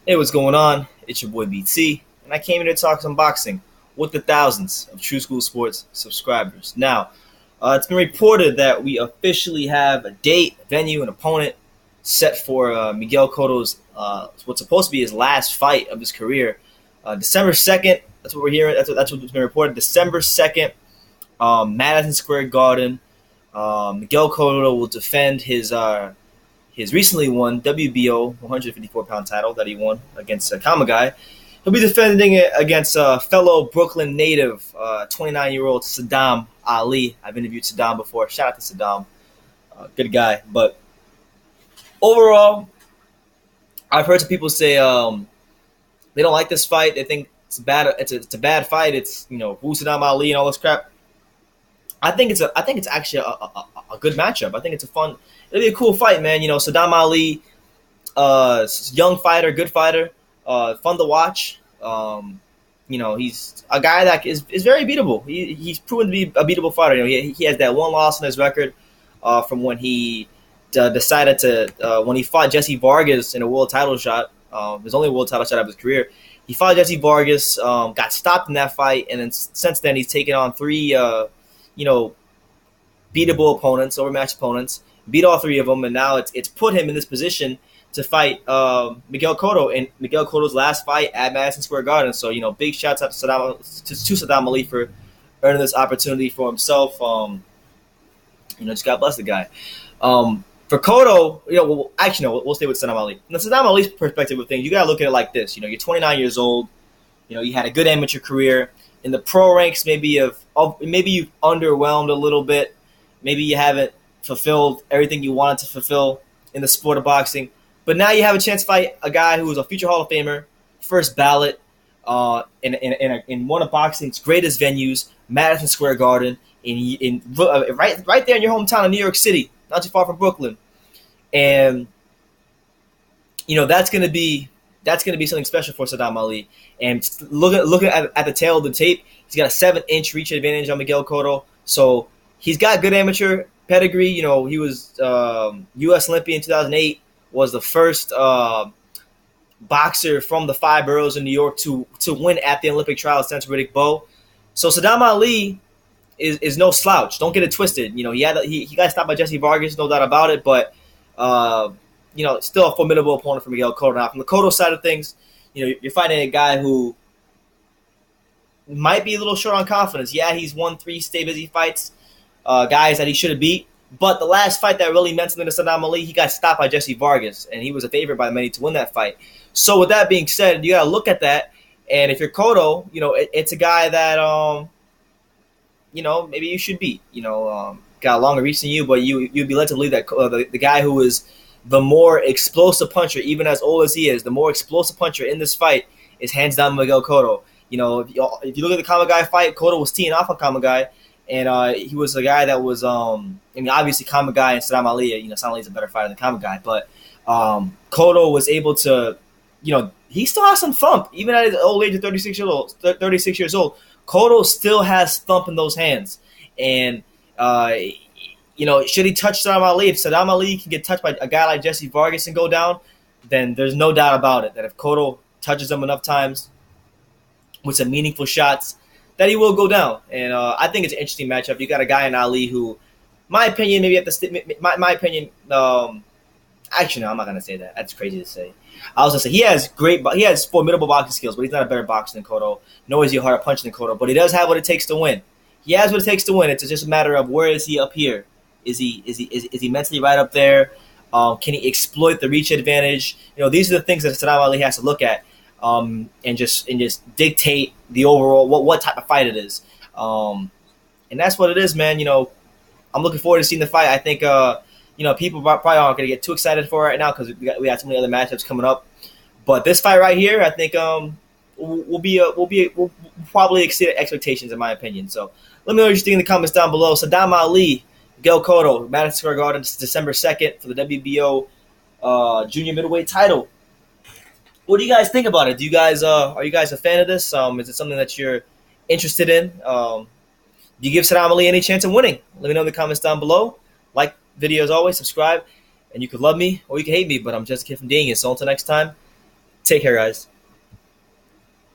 Hey, what's going on? It's your boy BT, and I came here to talk some boxing with the thousands of True School Sports subscribers. Now, it's been reported that we officially have a date, venue, and opponent set for Miguel Cotto's what's supposed to be his last fight of his career, December 2nd. That's what we're hearing. That's what's been reported. December 2nd, Madison Square Garden. Miguel Cotto will defend his recently won WBO 154-pound title that he won against Kamagai. He'll be defending it against fellow Brooklyn native, 29-year-old Sadam Ali. I've interviewed Sadam before. Shout out to Sadam. Good guy. But overall, I've heard some people say they don't like this fight. They think it's bad. It's a bad fight. It's who's Sadam Ali and all this crap. I think it's actually a good matchup. I think it's it'll be a cool fight, man. Sadam Ali, young fighter, good fighter, fun to watch. He's a guy that is very beatable. He's proven to be a beatable fighter. He has that one loss on his record from when he decided to when he fought Jesse Vargas in a world title shot. His only world title shot of his career. He fought Jesse Vargas, got stopped in that fight, and then since then he's taken on three beatable opponents, overmatched opponents, beat all three of them, and now it's put him in this position to fight Miguel Cotto in Miguel Cotto's last fight at Madison Square Garden. So, big shouts out to Sadam Ali for earning this opportunity for himself. Just God bless the guy. For Cotto, we'll stay with Sadam Ali. From the Sadam Ali's perspective of things, you got to look at it like this. You're 29 years old. You had a good amateur career. In the pro ranks, maybe you've underwhelmed a little bit. Maybe you haven't fulfilled everything you wanted to fulfill in the sport of boxing. But now you have a chance to fight a guy who is a future Hall of Famer, first ballot, in one of boxing's greatest venues, Madison Square Garden, right there in your hometown of New York City, not too far from Brooklyn. And that's gonna be something special for Sadam Ali. And looking at the tail of the tape, he's got a 7-inch reach advantage on Miguel Cotto. So he's got good amateur pedigree. He was U.S. Olympian in 2008, was the first boxer from the 5 boroughs in New York to win at the Olympic trials since Riddick Bowe. So Sadam Ali is no slouch. Don't get it twisted. He got stopped by Jesse Vargas, no doubt about it. But still a formidable opponent for Miguel Cotto. Now, from the Cotto side of things, you're fighting a guy who might be a little short on confidence. Yeah, he's won 3 stay busy fights, guys that he should have beat. But the last fight that really meant something to Sadam Ali, he got stopped by Jesse Vargas, and he was a favorite by many to win that fight. So with that being said, you got to look at that. And if you're Cotto, it's a guy that, maybe you should beat. Got a longer reach than you, but you'd be led to believe that the guy who is the more explosive puncher, even as old as he is, the more explosive puncher in this fight is hands down Miguel Cotto. If you look at the Kamagai fight, Cotto was teeing off on Kamagai, and he was a guy that was, obviously Kamagai and Sadam Ali, Sadam Ali is a better fighter than Kamagai, but Cotto was able to, he still has some thump, even at his old age of 36 years old. Cotto still has thump in those hands, and should he touch Sadam Ali? If Sadam Ali can get touched by a guy like Jesse Vargas and go down, then there's no doubt about it that if Cotto touches him enough times with some meaningful shots, that he will go down. And I think it's an interesting matchup. You got a guy in Ali who, my opinion, maybe at the my opinion. Actually, no, I'm not gonna say that. That's crazy to say. I was gonna say he has formidable boxing skills, but he's not a better boxer than Cotto. Nor is he a harder puncher than Cotto, but he does have what it takes to win. He has what it takes to win. It's just a matter of where is he up here. Is he mentally right up there? Can he exploit the reach advantage? These are the things that Sadam Ali has to look at, and just dictate the overall what type of fight it is. And that's what it is, man. I'm looking forward to seeing the fight. I think people probably aren't going to get too excited for it right now because we got so many other matchups coming up. But this fight right here, I think will probably exceed expectations in my opinion. So let me know what you think in the comments down below. Sadam Ali, Miguel Cotto, Madison Square Garden, December 2nd for the WBO junior middleweight title. What do you guys think about it? Do you guys are you guys a fan of this? Is it something that you're interested in? Do you give Sadam Ali any chance of winning? Let me know in the comments down below. Like the video as always, subscribe, and you could love me or you can hate me, but I'm just a kid from Dang It. So until next time, Take care, guys.